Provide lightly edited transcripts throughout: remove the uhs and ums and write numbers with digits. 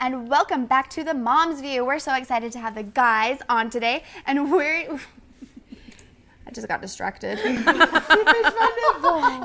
and welcome back to the Mom's View. We're so excited to have the guys on today, and I just got distracted.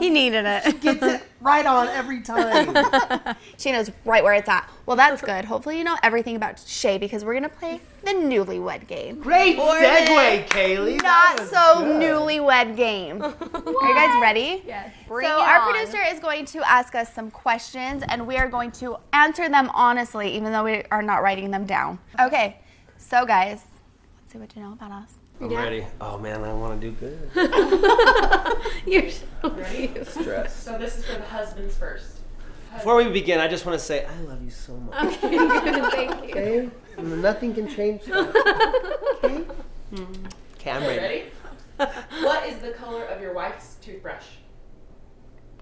He needed it. She gets it right on every time. She knows right where it's at. Well, that's good. Hopefully you know everything about Shay because we're going to play the Newlywed Game. Great segue, Kaylee. Not so newlywed game. Are you guys ready? Yes. So our producer is going to ask us some questions, and we are going to answer them honestly, even though we are not writing them down. Okay, so guys, let's see what you know about us. I'm ready. Oh man, I want to do good. You're so ready. Stress. So this is for the husbands first. Before we begin, I just want to say I love you so much. Okay, good. Thank you. Okay? Nothing can change that. Okay? Okay, I'm ready. What is the color of your wife's toothbrush?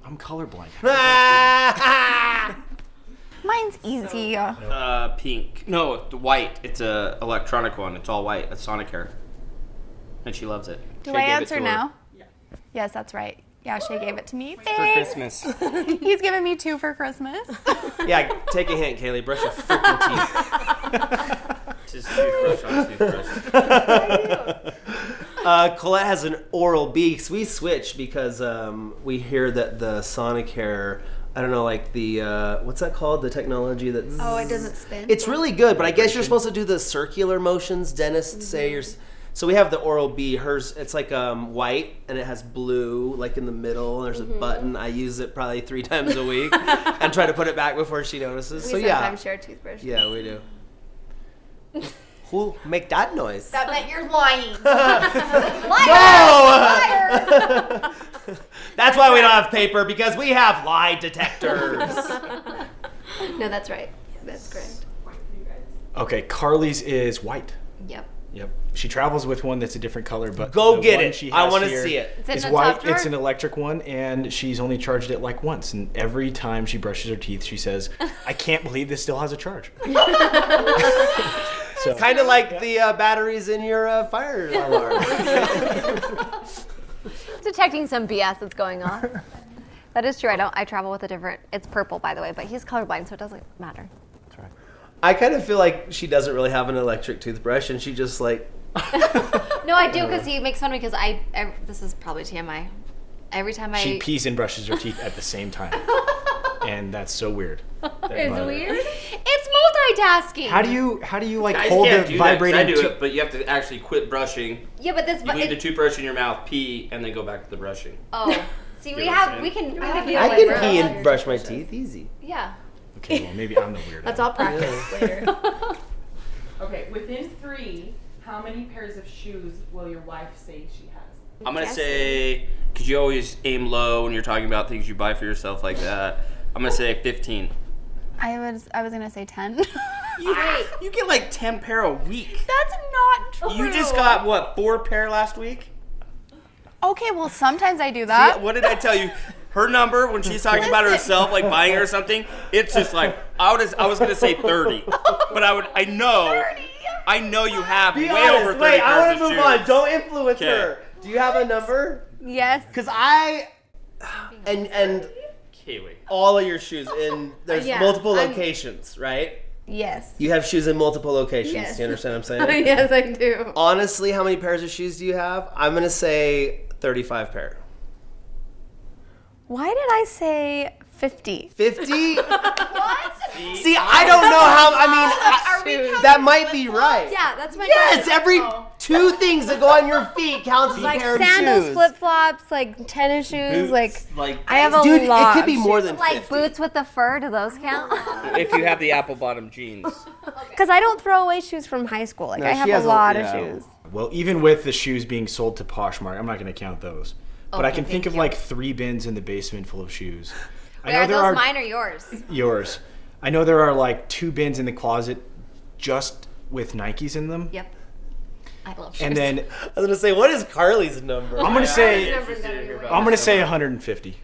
I'm colorblind. Mine's easy. Pink. No, white. It's a electronic one. It's all white. It's Sonicare. And she loves it. Do Shay I gave it answer to her. now? Yeah. Yes, that's right. Yeah, Shay gave it to me. For Thanks. Christmas. He's giving me 2 for Christmas. Yeah, take a hint, Kaylee. Brush your freaking teeth. Just toothbrush on toothbrush. Colette has an Oral-B. So we switched because we hear that the Sonicare, I don't know, like the, what's that called? The technology that's... Oh, it doesn't spin? It's really good, but I guess you're supposed to do the circular motions. Dentists say you're... So we have the Oral-B. Hers, it's like white, and it has blue, like in the middle. There's a button. I use it probably 3 times a week and try to put it back before she notices. We So yeah. sometimes share toothbrushes. Yeah, we do. Who make that noise? That meant you're lying. No! That's why we don't have paper, because we have lie detectors. No, that's right. That's correct. Okay, Carly's is white. Yep. Yep. She travels with one that's a different color, but Go the get one it. she I has want to here see it. It's in is the white. top drawer? It's an electric one, and she's only charged it like once. And every time she brushes her teeth, she says, "I can't believe this still has a charge." So Kind of like the batteries in your fire alarm. Detecting some BS that's going on. That is true. I travel with a different. It's purple, by the way, but he's colorblind, so it doesn't matter. That's right. I kind of feel like she doesn't really have an electric toothbrush, and she just like... No, I do, because he makes fun of me because this is probably TMI. Every time She pees and brushes her teeth at the same time, and that's so weird. It's weird. It's multitasking. How do you like Guys hold can't the do that 'cause vibrating? I do it, but you have to actually quit brushing. Yeah, but this. You leave the toothbrush in your mouth, pee, and then go back to the brushing. Oh, see, You know what I'm we can. I have I can pee and brush my teeth easy. Yeah. Okay, well maybe I'm the weirdo. Let's all practice later. Okay, within 3, how many pairs of shoes will your wife say she has? I'm going to say, because you always aim low when you're talking about things you buy for yourself like that, I'm going to say 15. I was gonna say 10. You get like 10 pair a week. That's not true. You just got, what, 4 pair last week? Okay, well sometimes I do that. See, what did I tell you? Her number, when she's talking about herself, like buying her something, it's just like, I was going to say 30. But I know you have Be way honest. over 30 Wait, I pairs want of to move shoes. on. Don't influence Okay. her. Do you have a number? Yes. Because and Kaylee. all of your shoes in there's Yeah, multiple locations, right? Yes. You have shoes in multiple locations. Yes. Do you understand what I'm saying? Yes, I do. Honestly, how many pairs of shoes do you have? I'm gonna say 35 pair. Why did I say 50? 50? What? See, I don't know how. I mean, that might be right. Yeah, that's my. Yes, every 2 things that go on your feet counts as a Like pair of sandals, shoes. flip flops, like tennis shoes, Boots, like I have a Dude, lot. it could be of more shoes. than like 50. boots with the fur. Do those count? If you have the apple bottom jeans. Because I don't throw away shoes from high school. Like No, I she have has a a- lot yeah. of shoes. Well, even with the shoes being sold to Poshmark, I'm not going to count those. But I Okay, can think thank of you. like 3 bins in the basement full of shoes. Wait, are those mine or yours? Yours. I know there are like 2 bins in the closet just with Nikes in them. Yep. I love shoes. And then I was gonna say, what is Carly's number? I'm gonna say 150.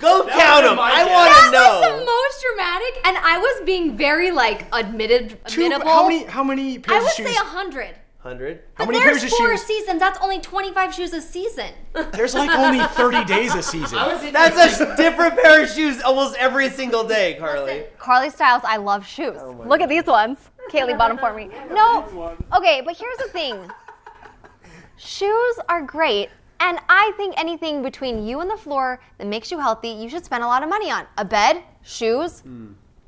Go count them. I want to That was the know. most dramatic, and I was being very like admittable. How many pairs I of would shoes? say 100. 100. How But many there's pairs of 4 shoes? seasons. That's only 25 shoes a season. There's like only 30 days a season. That's a different pair of shoes almost every single day, Carly. Carly Styles, I love shoes. Look at these ones. Kaylee bought them for me. No. Okay, but here's the thing. Shoes are great. And I think anything between you and the floor that makes you healthy, you should spend a lot of money on. A bed, shoes,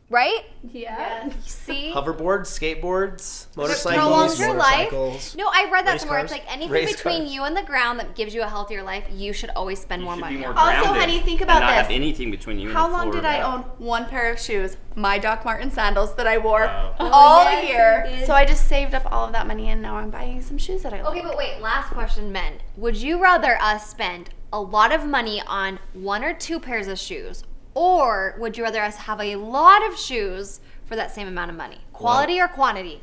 right? Yeah. See? Hoverboards, skateboards, Prolongs motorcycles. your life. motorcycles, No, I read that race somewhere. cars. It's like anything Race between cars. you and the ground that gives you a healthier life, you should always spend more You should money be more on. Also, grounded honey, think and about not this. have anything between you and How the long floor. did I own one pair of shoes? My Doc Marten sandals that I wore Wow. all yes, year. you did. So I just saved up all of that money and now I'm buying some shoes that I like. Okay, but wait, last question, men. Would you rather us spend a lot of money on 1 or 2 pairs of shoes, or would you rather us have a lot of shoes for that same amount of money? Quality or quantity?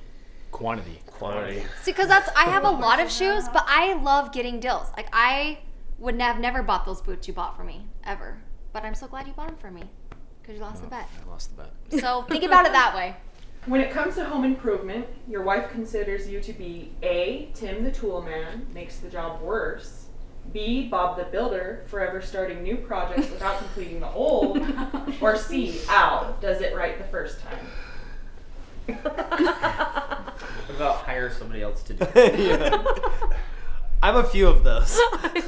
Quantity. See, because I have a lot of shoes, but I love getting deals. Like, I would have never bought those boots you bought for me, ever. But I'm so glad you bought them for me, because you lost the bet. I lost the bet. So think about it that way. When it comes to home improvement, your wife considers you to be A, Tim the tool man, makes the job worse. B, Bob the builder, forever starting new projects without completing the old. Or C, Al, does it right the first time. What about hire somebody else to do it? I'm a few of those.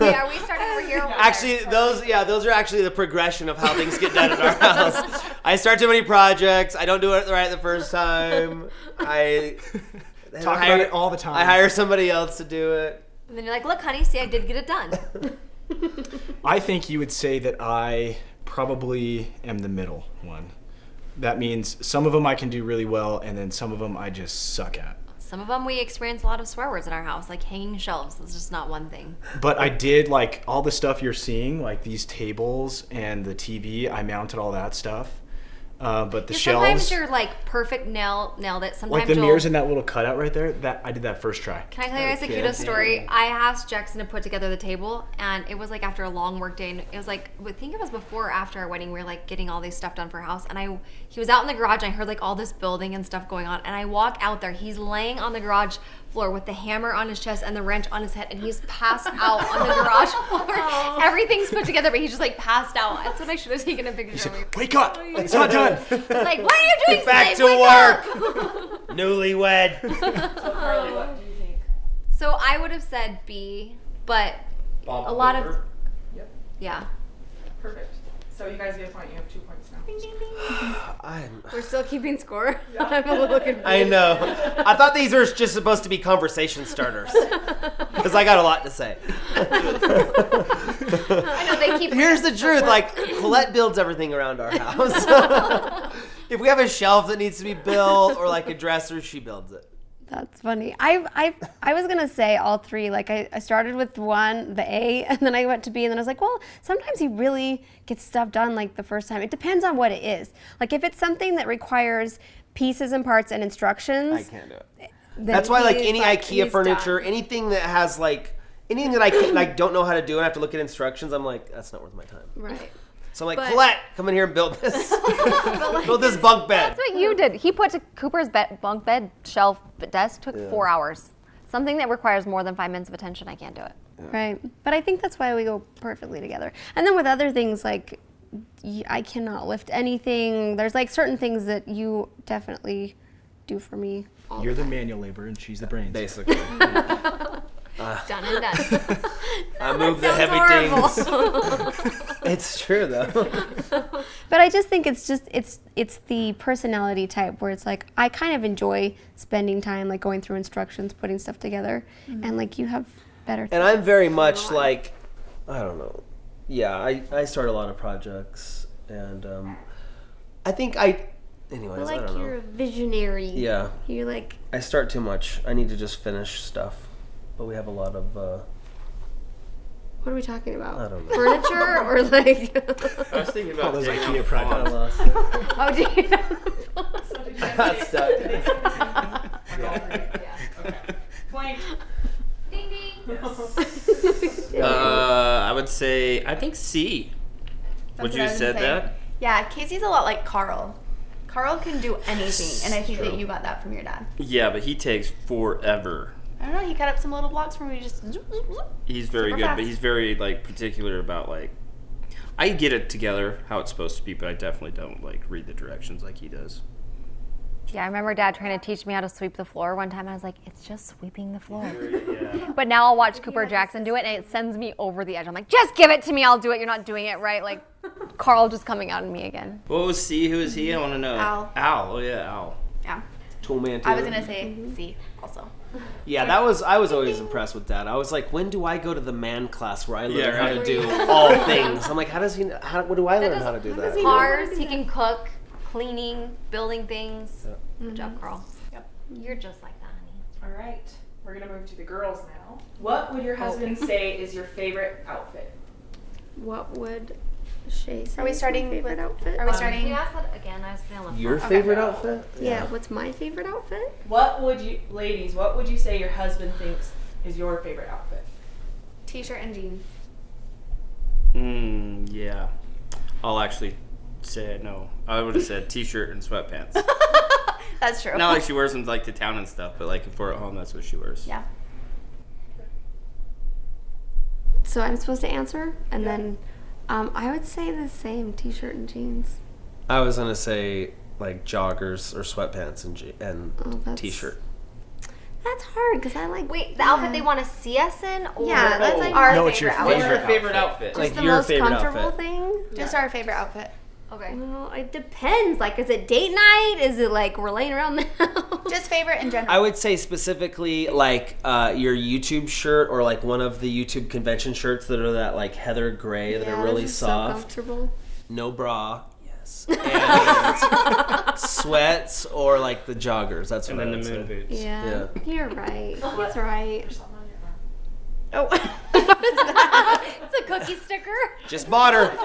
Yeah, we started over here. Over Actually, those are actually the progression of how things get done at our house. I start too many projects. I don't do it right the first time. I Talk about it all the time. I hire somebody else to do it. And then you're like, look, honey, see, I did get it done. I think you would say that I probably am the middle one. That means some of them I can do really well, and then some of them I just suck at. Some of them we experience a lot of swear words in our house, like hanging shelves. That's just not one thing. But I did, like, all the stuff you're seeing, like these tables and the TV, I mounted all that stuff. But the Sometimes shelves, you're like perfect nailed it. Sometimes like the you'll- mirrors in that little cutout right there, that I did that first try. Can I tell you guys the cutest story? I asked Jackson to put together the table, and it was like after a long work day, and it was like, I think it was before or after our wedding. We were like getting all this stuff done for our house, and he was out in the garage, and I heard like all this building and stuff going on, and I walk out there. He's laying on the garage floor with the hammer on his chest and the wrench on his head, and he's passed out on the garage floor. Everything's put together, but he's just like passed out. That's what I should have taken a picture of. Wake up! It's not done! It's like, what are you doing? Back Slave? to Wake work. up!" Newlywed. So Carly, what do you think? So I would have said B, but Bob a lot of Builder? Yep. yeah. Perfect. So you guys get a point. You have 2 points now. We're still keeping score. I'm a little confused. I know. I thought these were just supposed to be conversation starters. Because I got a lot to say. I know they keep. Here's the truth. Like, Colette builds everything around our house. If we have a shelf that needs to be built or like a dresser, she builds it. That's funny. I was gonna say all 3. Like I started with 1, the A, and then I went to B, and then I was like, well, sometimes he really gets stuff done like the first time. It depends on what it is. Like if it's something that requires pieces and parts and instructions. I can't do it. That's why, like, any IKEA furniture, anything that has like anything that I don't know how to do and I have to look at instructions, I'm like, that's not worth my time. Right. So I'm like, But- Colette, come in here and build this. Build this bunk bed. That's what you did. He put Cooper's bunk bed, shelf, desk took 4 hours. Something that requires more than 5 minutes of attention, I can't do it. Right. But I think that's why we go perfectly together. And then with other things, like, I cannot lift anything. There's, like, certain things that you definitely do for me. You're the manual labor and she's the brains. Basically. Done and done. I move the Sounds heavy horrible. things. It's true though. But I just think it's the personality type where it's like I kind of enjoy spending time like going through instructions, putting stuff together, and like you have better. And I'm very much like, I don't know. Yeah, I start a lot of projects, and I think anyways, I don't know. you're a visionary. Yeah, You're like I start too much. I need to just finish stuff. But we have a lot of, what are we talking about? I don't know. Furniture or like? I was thinking about All those getting IKEA a projects. font. Oh, do you know? So did you I guys got get- stuck. did they say the same thing? Like all 3? Yeah. Okay. Point. Ding ding. I would say, I think C. That's Would what you I have was said gonna say. that? Yeah, Casey's a lot like Carl. Carl can do anything, and I think that you got that from your dad. Yeah, but he takes forever I don't know. He cut up some little blocks for me. Just zoop, zoop, zoop. He's very Super good, fast. but he's very like particular about like. I get it together how it's supposed to be, but I definitely don't like read the directions like he does. Yeah, I remember Dad trying to teach me how to sweep the floor one time. I was like, it's just sweeping the floor. Yeah. But now I'll watch Cooper Jackson do it, and it sends me over the edge. I'm like, just give it to me. I'll do it. You're not doing it right. Like, Carl just coming out of me again. What was C? Who is he? I want to know. Al. Al. Oh yeah, Al. Yeah. Toolman. I was gonna say C also. Yeah, I was always impressed with that. I was like, when do I go to the man class where I learn Yeah, how right. to do all things? I'm like, what do I learn how to do that? Cars, he can cook, cleaning, building things. Good job, Carl. Yep. You're just like that, honey. All right, we're gonna move to the girls now. What would your husband say is your favorite outfit? What would Shay say? Are we is my starting favorite with- outfit? Are we Can starting? you ask that again? I was feeling left Your out. favorite outfit? Yeah, what's my favorite outfit? What would you, ladies? What would you say your husband thinks is your favorite outfit? T-shirt and jeans. Yeah. I'll actually say no. I would have said t-shirt and sweatpants. That's true. Not like she wears them like to town and stuff, but like if we're at home, that's what she wears. Yeah. So I'm supposed to answer, and then I would say the same: t-shirt and jeans. I was gonna say like joggers or sweatpants and Oh, that's- t-shirt. That's hard because I like. Wait, the outfit they want to see us in? Or Yeah, that's like Our No, it's your favorite favorite outfit. outfit? Like the your most favorite comfortable outfit. thing. Just our favorite outfit. Okay. Well, it depends. Like, is it date night? Is it like we're laying around the house? Just favorite in general. I would say specifically like your YouTube shirt or like one of the YouTube convention shirts that are that like heather gray that are really so soft. comfortable. No bra. Yes. And sweats or like the joggers. That's And what I then would the moon say. boots. Yeah, you're right. He's right. There's something on your arm. Oh. It's a cookie sticker. Just bought her.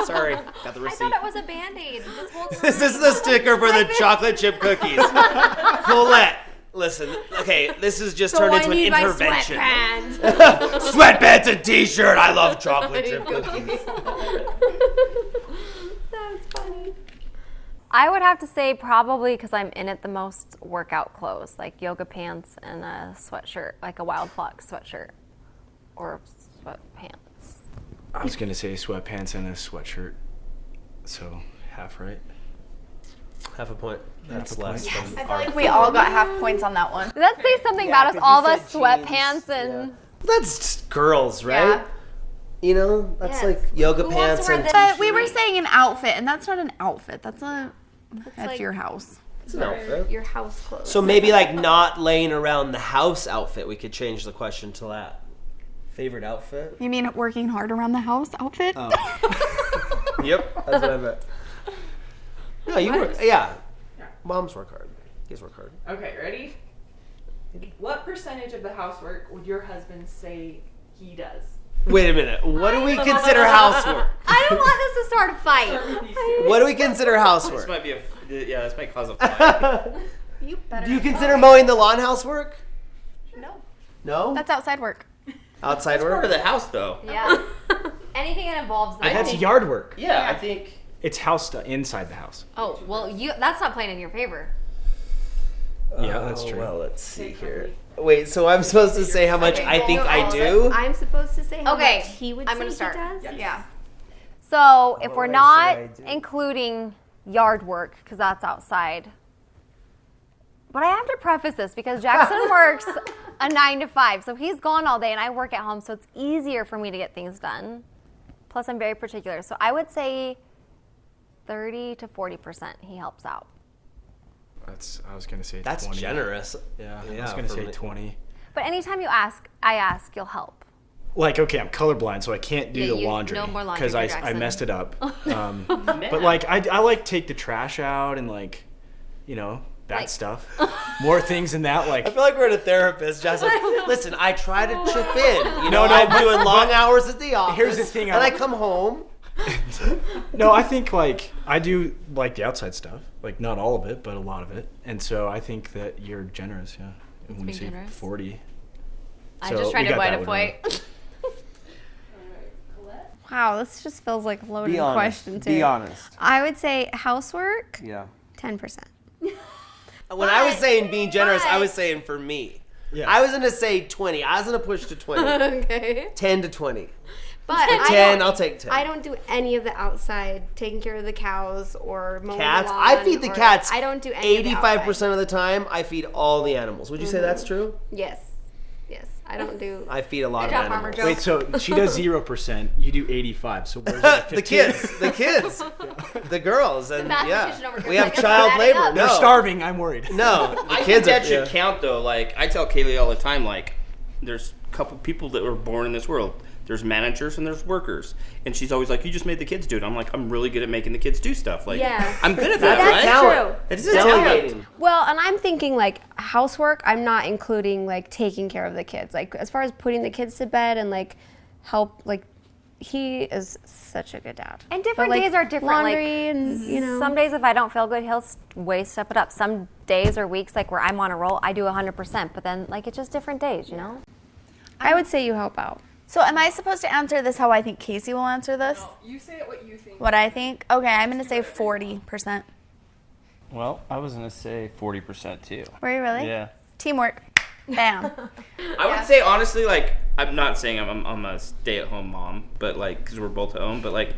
Sorry, got the I receipt. thought it was a Band-Aid this whole time. This is the sticker for the chocolate chip cookies. Colette, listen. Okay, this has just turned into an intervention. Sweatpants and t-shirt. I love chocolate chip cookies. That's funny. I would have to say probably because I'm in it the most workout clothes, like yoga pants and a sweatshirt, like a Wild Fox sweatshirt or sweatpants. I was gonna say sweatpants and a sweatshirt. So half right. Half a point. That's Half a less point. than I feel our. like we all got half points on that one. Does that say something about us 'cause all you of us said sweatpants jeans, and That's just girls, right? Yeah. You know, that's Yes. like yoga Who wants pants to wear and. the- But we were saying an outfit, and that's not an outfit. That's like- your house. It's an outfit. Your house clothes. So maybe like not laying around the house outfit. We could change the question to that. Favorite outfit? You mean working hard around the house outfit? Oh. Yep, that's what I meant. No, you work. Yeah. Moms work hard. Kids work hard. Okay, ready? What percentage of the housework would your husband say he does? Wait a minute. What do we consider housework? I don't want this to start a fight. What do we consider This housework? might be this might cause a fight. You better. Do you consider mowing the lawn housework? No. No? That's outside work. Outside Part work? of the house, though. Yeah. Anything that involves that. That's yard work. Yeah, I think. It's house stuff inside the house. Oh, well, that's not playing in your favor. Yeah, that's true. Well, let's see here. Wait, so I'm supposed to say how much Okay, I think well, I do? I'm supposed to say how Okay, much he would I'm say gonna start. he does? Yeah. So if What we're way not should I do? including yard work, because that's outside. But I have to preface this because Jackson works a 9 to 5, so he's gone all day and I work at home, so it's easier for me to get things done. Plus, I'm very particular, so I would say 30 to 40% he helps out. I was gonna say That's 20. generous. Yeah, I Yeah, was gonna for say me. 20. But anytime you ask, I ask, you'll help. Like, okay, I'm colorblind, so I can't do Yeah, the you- laundry no more laundry because for I Jackson. messed it up. But like, I like take the trash out and like, you know, that Like- stuff. More things than that, I like. feel like we're at a therapist. Just like, listen, I try to chip in. You know, No, I'm but- doing long hours at the office. Here's the thing, And I come home. No, I think like I do like the outside stuff, like not all of it, but a lot of it. And so I think that you're generous, yeah. And when you being say generous. 40. I So just tried we to got avoid that a one right. fight. Wow, this just feels like a loaded Be honest. question too. Be honest. I would say housework, Yeah. 10%. When I was saying being generous, I was saying for me. Yeah. I was gonna say 20. I was gonna push to 20. Okay. 10 to 20. But 10. I'll take 10. I don't do any of the outside, taking care of the cows or mowing Cats. the lawn. I feed the or- cats. I don't do any of the outside. 85% of the time, I feed all the animals. Would you say that's true? Yes. Yes. I don't do. I feed a lot Good of job, Farmer animals. Joe. Wait, so she does 0%. You do 85. So where's the 15? the kids, the girls, and mathematician over here we have like, child add it labor. up. No, They're starving. I'm worried. No, the I think kids that are. should count though. Like I tell Kaylee all the time, like there's a couple people that were born in this world. There's managers and there's workers, and she's always like, "You just made the kids do it." I'm like, "I'm really good at making the kids do stuff." Like, Yeah. I'm good at that, That's right? talent. It's a talent. Delegating. Well, and I'm thinking like housework. I'm not including like taking care of the kids. Like as far as putting the kids to bed and like help. Like he is such a good dad. And different But, like, days are different. Laundry like, and you know. Some days if I don't feel good, he'll way step it up. Some days or weeks like where I'm on a roll, I do 100%. But then like it's just different days, you know. I would say you help out. So am I supposed to answer this how I think Casey will answer this? No, you say it what you think. What I think? Okay, I'm going to say 40%. Well, I was gonna say 40% too. Were you really? Yeah. Teamwork. Bam. I would say honestly, like I'm not saying I'm a stay-at-home mom, but like because we're both at home, but like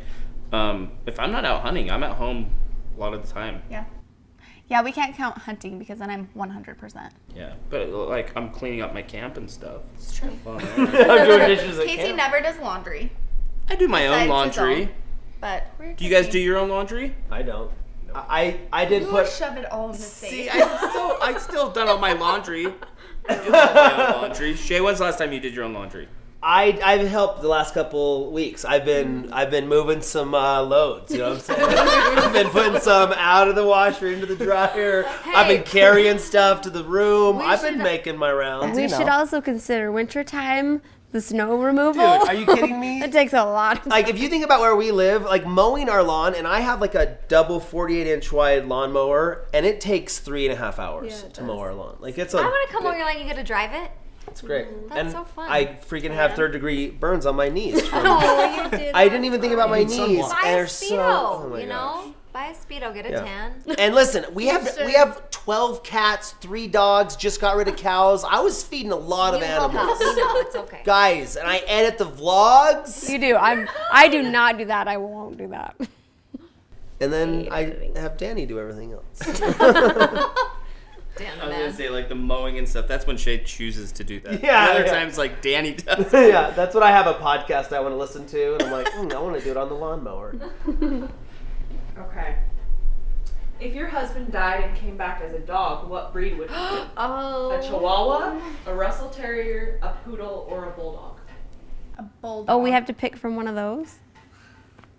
if I'm not out hunting, I'm at home a lot of the time. Yeah. Yeah, we can't count hunting because then I'm 100%. Yeah, but like I'm cleaning up my camp and stuff. It's true. I'm doing dishes at Casey camp. never does laundry, I do my Besides own his laundry. own. but Do you guys do your own laundry? I don't. I did you put. shove it all in the See, safe. I still done all my laundry. I do all my own laundry. Shay, when's the last time you did your own laundry? I've helped the last couple weeks. I've been moving some loads. You know what I'm saying? I've been putting some out of the washer into the dryer. I've been carrying stuff to the room. I've been making my rounds. We you know. should also consider wintertime, the snow removal. Dude, are you kidding me? It takes a lot. Like, if you think about where we live, like mowing our lawn, and I have like a double 48-inch wide lawnmower, and it takes 3.5 hours to mow our lawn. Like, it's a. I want to come over your lawn. You get to drive it. It's great. That's and so fun. I freaking have 3rd-degree burns on my knees. from- Oh, you did. I didn't even think about my need knees. sunblock. Buy And a they're Speedo, so. Oh my you gosh. know? Buy a Speedo, get a Yeah. tan. And listen, we have 12 cats, 3 dogs, just got rid of cows. I was feeding a lot of You help out. animals. You know, it's okay. Guys, and I edit the vlogs. You do. I do not do that. I won't do that. And then I have Danny do everything else. Dan the I was man. gonna say like the mowing and stuff. That's when Shay chooses to do that. Yeah, The other yeah. times like Danny does. Yeah, that's what I have a podcast I want to listen to. And I'm like, I want to do it on the lawnmower. Okay. If your husband died and came back as a dog, what breed would he be? Oh. A Chihuahua, a Russell Terrier, a Poodle, or a Bulldog? A bulldog. Oh, we have to pick from one of those?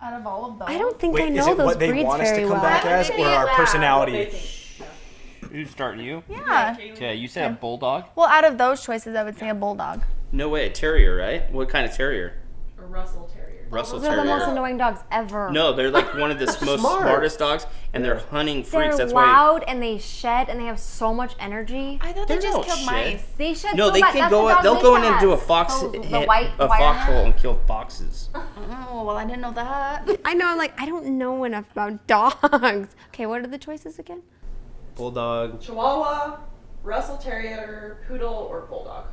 out of all of those. I don't think I Wait, is know it those what they breeds want us to very come well. back as, or our What they personality? think. Who's starting you? Yeah. Okay, you said a bulldog. Well, out of those choices, I would say a bulldog. No way, a terrier, right? What kind of terrier? A Russell Terrier. Russell Those are the most Terrier. annoying dogs ever. No, they're like one of the most Smart. smartest dogs, and they're hunting freaks. They're That's why. loud and they shed and they have so much energy. I thought They they just don't killed shit. mice. They shed No, so they much. can That's go. the dog They'll go in Lisa and do a has. fox, Those- the hit- white a wire foxhole net. and kill foxes. Oh, well, I didn't know that. I know, like, I don't know enough about dogs. Okay, what are the choices again? Bulldog. Chihuahua, Russell Terrier, Poodle, or Bulldog?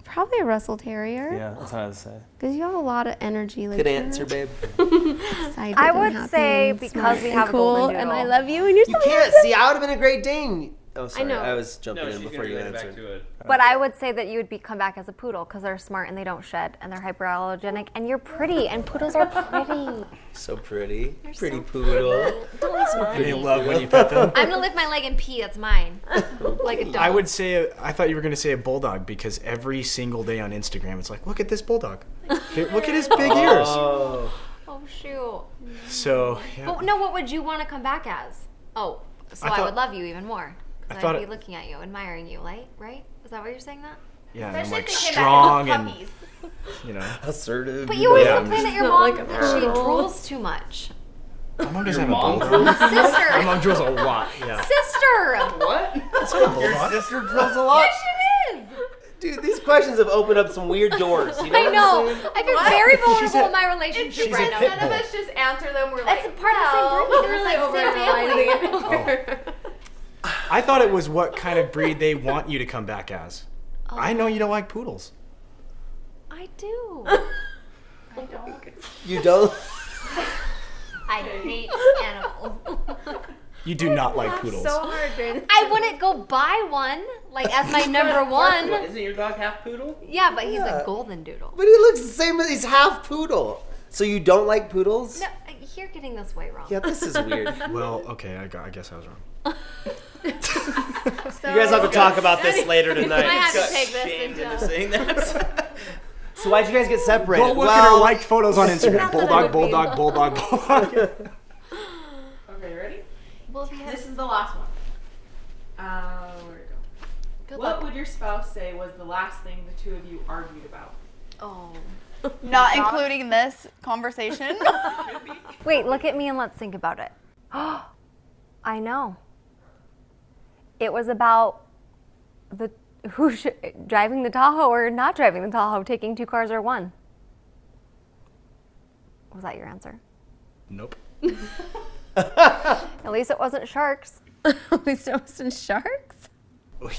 Probably a Russell Terrier. Yeah, that's what I was saying. Because you have a lot of energy. Like, Good you're answer, babe. excited I and would happy say and because smart we and have a cool, golden and I doodle. love you, and you're You so can't handsome. see. I would have been a great Dane. Oh, sorry. know. I was jumping in before you answered. But I would say that you would come back as a poodle because they're smart and they don't shed and they're hyperallergenic and you're pretty and poodles are pretty. So pretty. Pretty poodle. They love when you pet them. I'm gonna lift my leg and pee. That's mine. Like a dog. I would say, I thought you were going to say a bulldog because every single day on Instagram, it's like, look at this bulldog. Here, look at his big ears. Oh. Oh shoot. So, yeah. But no, what would you want to come back as? Oh, so I I, thought- would love you even more. I I'd thought be it- looking at you, admiring you, right? Is that why you're saying that? Yeah, and I'm Especially like if they came strong back and, as puppies. you know. Assertive. But you always Yeah. complain that your Not mom like a she poodle. drools too much. My mom doesn't have mom a bulldog. My Sister, mom drills a lot, yeah. sister. What? That's not a bulldog. Sister drills a lot. Yes, she is. Dude, these questions have opened up some weird doors. You know I what know. I'm saying? I feel very vulnerable in my relationship she's a right now. pit None bull. of us just answer them. We're That's like, a part of the same breed. we're It's really like the same overanalyzing it. I thought it was what kind of breed they want you to come back as. I know you don't like poodles. I do. You don't? I hate animals. You do not like poodles. So hard, Brandon. I wouldn't go buy one, like, as my number one. Isn't your dog half poodle? Yeah, but he's Yeah. a golden doodle. But he looks the same as he's half poodle. So you don't like poodles? No, you're getting this way wrong. Yeah, this is weird. Well, okay, I guess I was wrong. You guys have to talk about this later I tonight. have to Got take this shamed into into saying that. So why'd you guys get separated? Go look at her liked photos on Instagram. Not that I Bulldog, would bulldog, be. bulldog, bulldog. Okay, ready? Well, This is the last one. Where'd it go? good What luck. would your spouse say was the last thing the two of you argued about? Oh. Not including this conversation. Wait, look at me and let's think about it. I know. It was about the driving the Tahoe or not driving the Tahoe, taking 2 cars or one. Was that your answer? Nope. At least it wasn't sharks. At least it wasn't sharks.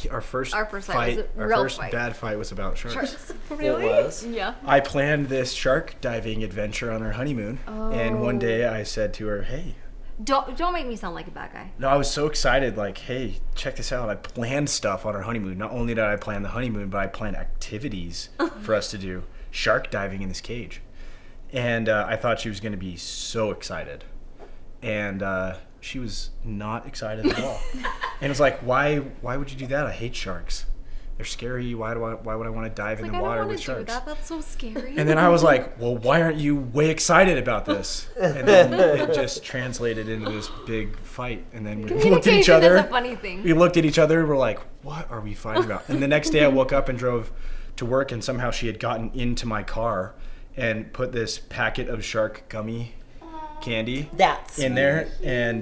Our first Our first fight fight, was a our real first fight. bad fight was about sharks. It was. Yeah. I planned this shark diving adventure on our honeymoon, and one day I said to her, "Hey." Don't make me sound like a bad guy. No, I was so excited, like, hey, check this out. I planned stuff on our honeymoon. Not only did I plan the honeymoon, but I planned activities for us to do. Shark diving in this cage. And I thought she was going to be so excited. And she was not excited at all. And it was like, why would you do that? I hate sharks. They're scary. Why would I want to dive in the water with sharks? That's so scary. And then I was like, well, why aren't you way excited about this? And then it just translated into this big fight. And then we looked at each Communication other. is a funny thing. We looked at each other and we're like, what are we fighting about? And the next day I woke up and drove to work, and somehow she had gotten into my car and put this packet of shark gummy candy That's in there. And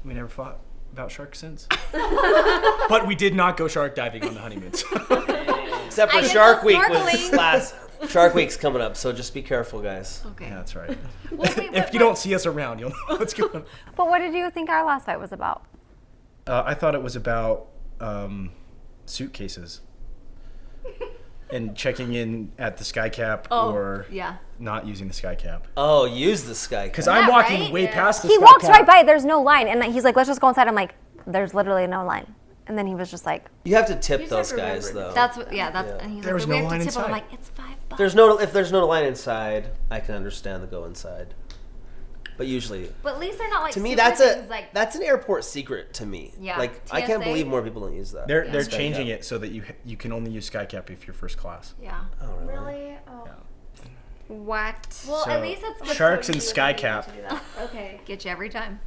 we never fought about sharks since. But we did not go shark diving on the honeymoon. Except for I did Shark go Week was snorkeling. last. Shark Week's coming up, so just be careful, guys. Okay. Yeah, that's right. Well, wait, If you don't see us around, you'll know what's going on. But what did you think our last fight was about? I thought it was about suitcases and checking in at the sky cap or yeah. not using the sky cap. Oh, use the sky. Because I'm that walking right? way past the He sky walks cap. right by. There's no line, and he's like, "Let's just go inside." I'm like, "There's literally no line." And then he was just like, You have to tip just those have to guys, remember. though. That's what. Yeah. That's. Yeah. And he's There like, was "We no have to line tip 'em." I'm inside. like, it's $5. If there's no line inside, I can understand the go inside. But usually, But at least they're not like. to me, super that's things, a like. that's an airport secret to me. Yeah, Like I can't TSA. believe more people don't use that. They're Sky changing cap. it so that you can only use sky cap if you're first class. Yeah. Oh, really? Really? Oh. What? Well, So, at least it's sharks and sky cap. Okay. get you every time.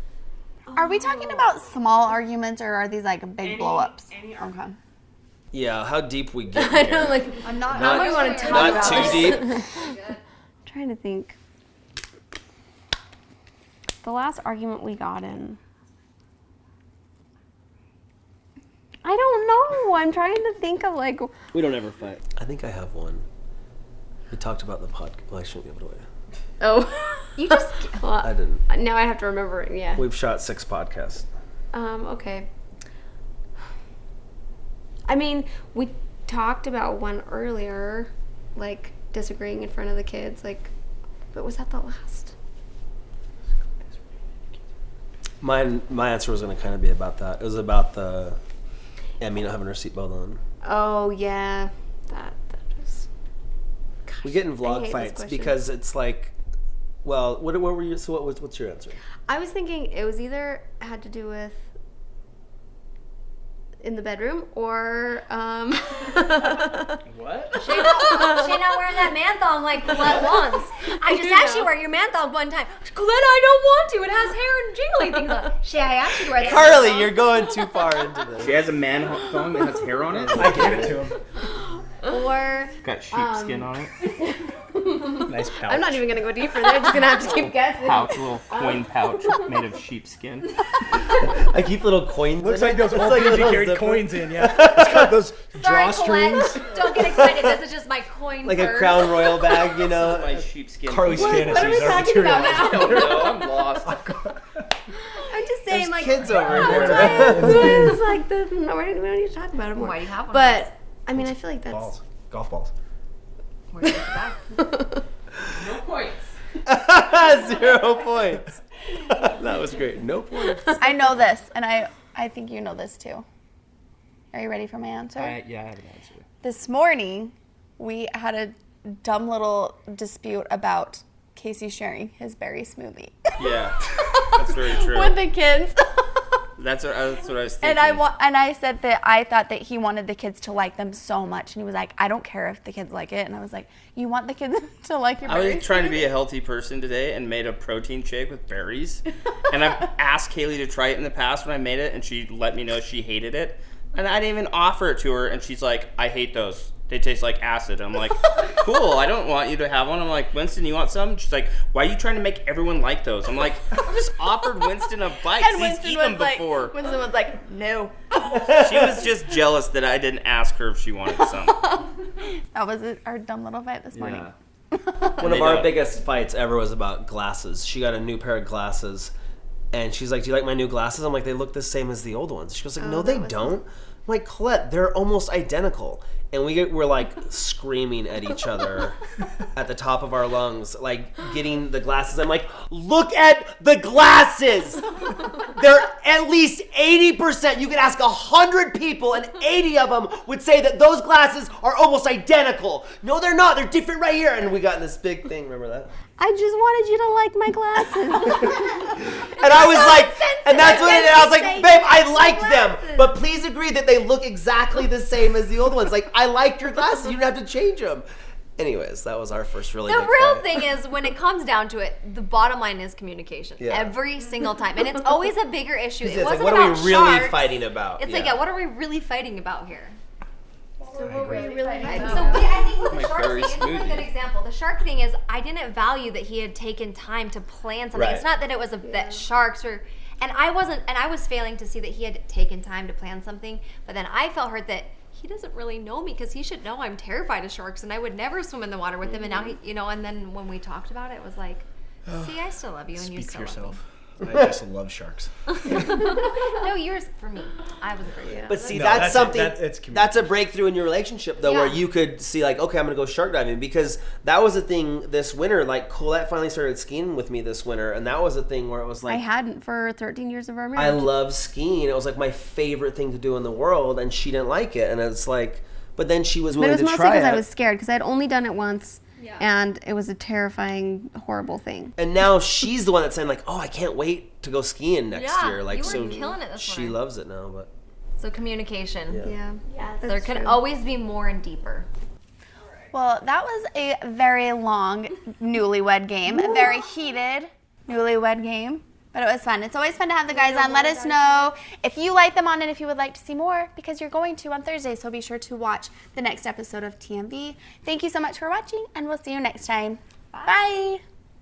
Are we talking about small arguments or are these like big Any- blow ups? any Okay. Yeah, how deep we get I here. know, like, I'm not. Not- I want to talk Not about too this. deep. Trying to think. The last argument we got in. I don't know. I'm trying to think of like. We don't ever fight. I think I have one. We talked about the podcast. Well, I shouldn't give it away. Oh. You just. Well, I didn't. now I have to remember it. Yeah. We've shot 6 podcasts. Okay. I mean, we talked about one earlier, like disagreeing in front of the kids. Like, but was that the last? My answer was going to kind of be about that. It was about the Emmy not having her seatbelt on. Oh yeah, that was. We get in I vlog hate this fights question. because it's like, well, what were you? So what's your answer? I was thinking it was either had to do with in the bedroom or What? She not wearing that man thong like Colette wants. I just asked you wear your man thong one time. Colette, I don't want to. It has hair and jiggly things on it. I asked you to wear that. Carly, man you're going too far into this. She has a man thong that has hair on it. I gave it to him. or Got sheepskin on it. Nice pouch. I'm not even gonna go deeper. They're just gonna have to keep guessing. Pouch, little coin pouch made of sheepskin. I keep little coins. Looks in like it. those It's old like a dudes you little carried zipper. coins in, yeah. It's got those Sorry, drawstrings. Colette. Don't get excited. This is just my coin Like purse. a Crown Royal bag, you know. My sheepskin. Carly's fantasies What are we are talking about materialized. now? I don't know. I'm lost. I'm just saying, There's like kids over that's here. why it's like no, we don't need to talk about it more. Why do you have one? But I mean, I feel like that's. Balls. Golf balls. Where's the back? No points. 0 points. That was great. No points. I know this, and I think you know this too. Are you ready for my answer? Yeah, I have an answer. This morning, we had a dumb little dispute about Casey sharing his berry smoothie Yeah, that's very true. with the kids. That's what I was thinking. And I said that I thought that he wanted the kids to like them so much, and he was like, "I don't care if the kids like it." And I was like, "You want the kids to like your I berry?" was trying to be a healthy person today and made a protein shake with berries. And I've asked Kaylee to try it in the past when I made it, and she let me know she hated it. And I didn't even offer it to her, and she's like, "I hate those. They taste like acid." I'm like, "Cool, I don't want you to have one." I'm like, "Winston, you want some?" She's like, "Why are you trying to make everyone like those?" I'm like, "I just offered Winston a bite. And He's Winston eaten them was like, before." Winston was like, "No." She was just jealous that I didn't ask her if she wanted some. That was our dumb little fight this morning. One of our biggest fights ever was about glasses. She got a new pair of glasses, and she's like, "Do you like my new glasses?" I'm like, "They look the same as the old ones." She goes like, "No, they don't." I'm like, "Colette, they're almost identical." And we're like screaming at each other at the top of our lungs, like getting the glasses. I'm like, "Look at the glasses! They're at least 80%. You could ask 100 people, and 80 of them would say that those glasses are almost identical. No, they're not. They're different right here." And we got in this big thing. Remember that? I just wanted you to like my glasses. And I was like, and that's what it is. I was like, Say "Babe, I like them, glasses." but please agree that they look exactly the same as the old ones. Like, I like your glasses. You don't have to change them." Anyways, that was our first really The big real fight. thing is, when it comes down to it, the bottom line is communication. Yeah. Every single time. And it's always a bigger issue. It's It like, wasn't what are about we really sharks. fighting about? It's like, yeah, what are we really fighting about here? So what were you really fighting So I think with the My shark berry thing, this is a smoothie. good example. The shark thing is, I didn't value that he had taken time to plan something. Right. It's not that it was that sharks were, and I was failing to see that he had taken time to plan something. But then I felt hurt that he doesn't really know me, because he should know I'm terrified of sharks and I would never swim in the water with him. And now he, and then when we talked about it, it was like, see, I still love you and you Speak still for yourself. love I just love sharks. me. No, yours for me. I was for you. But see, No, that's that's it. something. It's That's a breakthrough in your relationship, though, where Yeah. you could see, like, okay, I'm gonna go shark diving, because that was a thing this winter. Like, Colette finally started skiing with me this winter, and that was a thing where it was like, I hadn't for 13 years of our marriage. I love skiing. It was like my favorite thing to do in the world, and she didn't like it, and it's like, but then she was But willing it was to mostly try because it. I was scared, because I had only done it once, and it was a terrifying, horrible thing. And now she's the one that's saying, like, "Oh, I can't wait to go skiing next Yeah, year." Like, you were so killing it this she winter. loves it now, but So communication. Yeah. There can always be more and deeper. Well, that was a very long newlywed game, a very heated newlywed game, but it was fun. It's always fun to have the guys on. Let us know if you like them on and if you would like to see more, because you're going to on Thursday, so be sure to watch the next episode of TMB. Thank you so much for watching, and we'll see you next time. Bye.